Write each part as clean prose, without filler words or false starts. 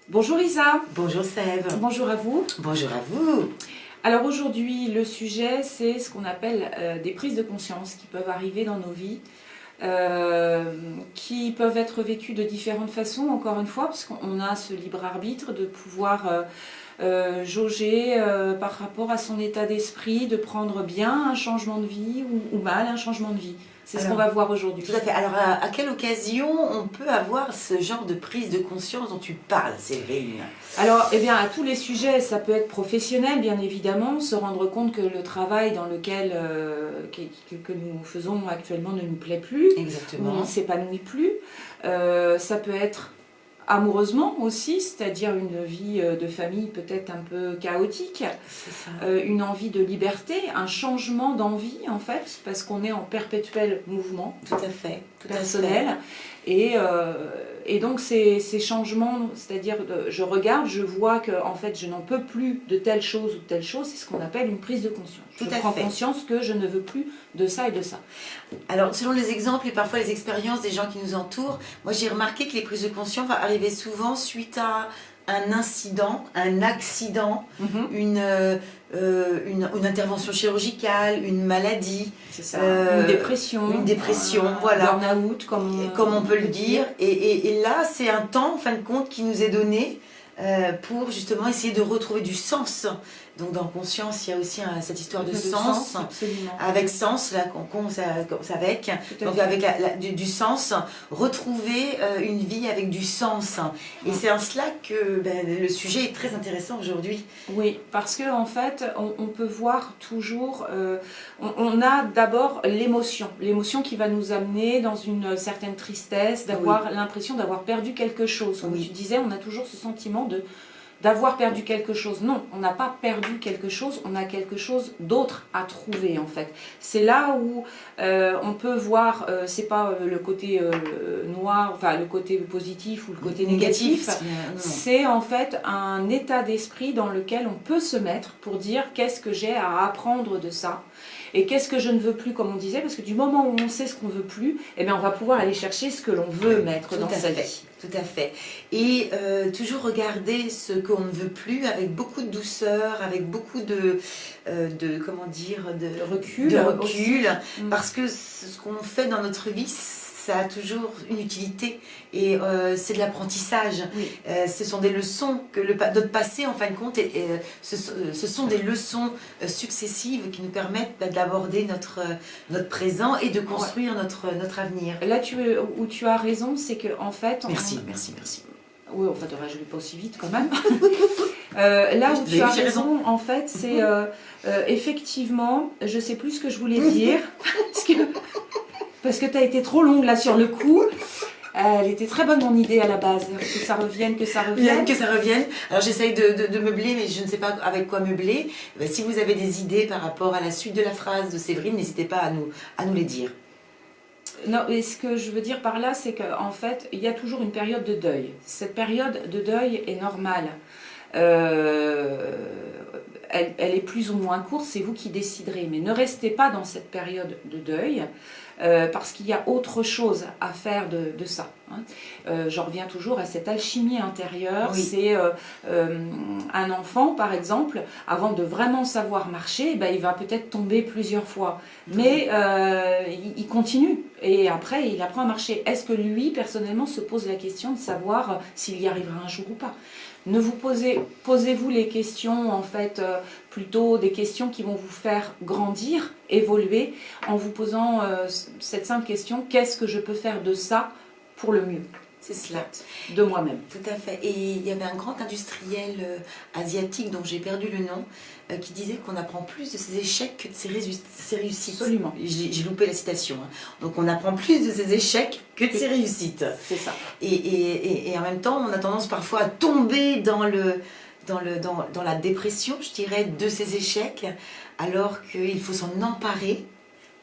Bonjour Isa. Bonjour Sève. Bonjour à vous. Bonjour à vous. Alors aujourd'hui, le sujet, c'est ce qu'on appelle des prises de conscience qui peuvent arriver dans nos vies, qui peuvent être vécues de différentes façons, encore une fois, parce qu'on a ce libre arbitre de pouvoir jauger par rapport à son état d'esprit, de prendre bien un changement de vie ou mal un changement de vie. C'est ce qu'on va voir aujourd'hui. Tout à fait. Alors, à quelle occasion on peut avoir ce genre de prise de conscience dont tu parles, Séverine? Alors, eh bien, à tous les sujets, ça peut être professionnel, bien évidemment, se rendre compte que le travail dans lequel que nous faisons actuellement ne nous plaît plus, Exactement. on ne s'épanouit plus. Ça peut être amoureusement aussi, c'est-à-dire une vie de famille peut-être un peu chaotique, C'est ça. une envie de liberté, un changement d'envie en fait, parce qu'on est en perpétuel mouvement Tout à fait. Tout personnel. Et donc ces changements, c'est-à-dire je regarde, je vois que en fait je n'en peux plus de telle chose ou de telle chose, c'est ce qu'on appelle une prise de conscience. Je prends conscience que je ne veux plus de ça et de ça. Alors, selon les exemples et parfois les expériences des gens qui nous entourent, moi j'ai remarqué que les prises de conscience arrivaient souvent suite à un incident, un accident, une intervention chirurgicale, une maladie. C'est ça, une dépression, voilà. Burn-out, comme on peut le dire. Et là, c'est un temps, en fin de compte, qui nous est donné pour justement essayer de retrouver du sens. Donc dans Conscience, il y a aussi cette histoire de sens, avec sens, là, avec, donc avec du sens, retrouver une vie avec du sens. Et c'est en cela que le sujet est très intéressant aujourd'hui. Oui, parce que en fait, on peut voir toujours, on a d'abord l'émotion qui va nous amener dans une certaine tristesse, d'avoir l'impression d'avoir perdu quelque chose. Comme tu disais, on a toujours ce sentiment d'avoir perdu quelque chose. Non, on n'a pas perdu quelque chose, on a quelque chose d'autre à trouver en fait. C'est là où on peut voir, c'est pas le côté noir, enfin le côté positif ou le côté négatif, c'est en fait un état d'esprit dans lequel on peut se mettre pour dire qu'est-ce que j'ai à apprendre de ça et qu'est-ce que je ne veux plus, comme on disait, parce que du moment où on sait ce qu'on veut plus, eh bien on va pouvoir aller chercher ce que l'on veut mettre dans sa vie. Tout à fait. Et toujours regarder ce qu'on ne veut plus avec beaucoup de douceur, avec beaucoup de comment dire, de recul, parce que ce qu'on fait dans notre vie, ça a toujours une utilité et c'est de l'apprentissage. Ce sont des leçons que notre passé, en fin de compte, ce sont des leçons successives qui nous permettent d'aborder notre présent et de construire notre avenir. Là où tu as raison, c'est que en fait... Merci. Oui, enfin, je ne vais pas aussi vite quand même. Là où tu as raison, en fait, c'est effectivement, je ne sais plus ce que je voulais dire, parce que tu as été trop longue là sur le coup. Elle était très bonne mon idée à la base, que ça revienne. Alors j'essaye de meubler, mais je ne sais pas avec quoi meubler. Si vous avez des idées par rapport à la suite de la phrase de Séverine, n'hésitez pas à nous les dire. Non, et ce que je veux dire par là, c'est qu'en fait, il y a toujours une période de deuil. Cette période de deuil est normale. Elle est plus ou moins courte, c'est vous qui déciderez. Mais ne restez pas dans cette période de deuil, parce qu'il y a autre chose à faire de ça. J'en reviens toujours à cette alchimie intérieure. C'est un enfant, par exemple, avant de vraiment savoir marcher, il va peut-être tomber plusieurs fois. Mais il continue. Et après, il apprend à marcher. Est-ce que lui, personnellement, se pose la question de savoir s'il y arrivera un jour ou pas ? Ne vous posez-vous les questions, en fait, plutôt des questions qui vont vous faire grandir, évoluer, en vous posant cette simple question, qu'est-ce que je peux faire de ça pour le mieux? C'est cela. De moi-même. Tout à fait. Et il y avait un grand industriel asiatique dont j'ai perdu le nom qui disait qu'on apprend plus de ses échecs que de ses réussites. Absolument. J'ai loupé la citation. Donc on apprend plus de ses échecs que de ses réussites. C'est ça. Et en même temps, on a tendance parfois à tomber dans la dépression, je dirais, de ses échecs, alors qu'il faut s'en emparer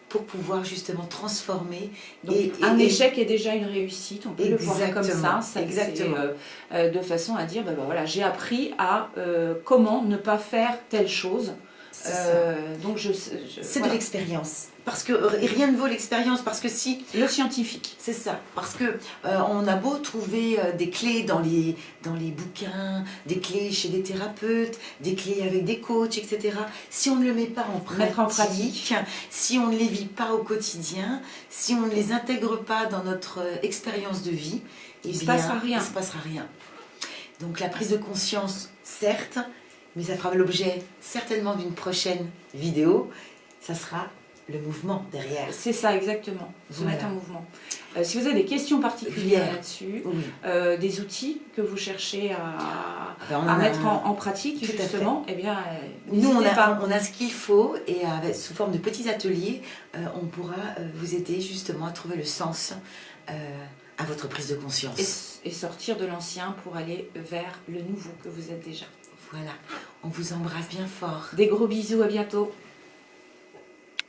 pour pouvoir justement transformer. Donc, un échec est déjà une réussite, on peut le voir comme ça. Exactement. De façon à dire, voilà, j'ai appris à comment ne pas faire telle chose Donc c'est voilà. de l'expérience. Parce que rien ne vaut l'expérience. Parce que si... Le scientifique. C'est ça. Parce que on a beau trouver des clés dans les bouquins, des clés chez des thérapeutes, des clés avec des coachs, etc. Si on ne le met pas en pratique, si on ne les vit pas au quotidien, si on ne les intègre pas dans notre expérience de vie, il ne se passera rien. Il se passera rien. Donc la prise de conscience, certes, mais ça fera l'objet certainement d'une prochaine vidéo. Ça sera le mouvement derrière. C'est ça, exactement. Se Voilà. mettre en mouvement. Si vous avez des questions particulières là-dessus, oui. des outils que vous cherchez on à mettre en pratique, justement, eh bien, nous, on pas. a ce qu'il faut et sous forme de petits ateliers, on pourra vous aider justement à trouver le sens à votre prise de conscience. Et sortir de l'ancien pour aller vers le nouveau que vous êtes déjà. Voilà, on vous embrasse bien fort. Des gros bisous, à bientôt.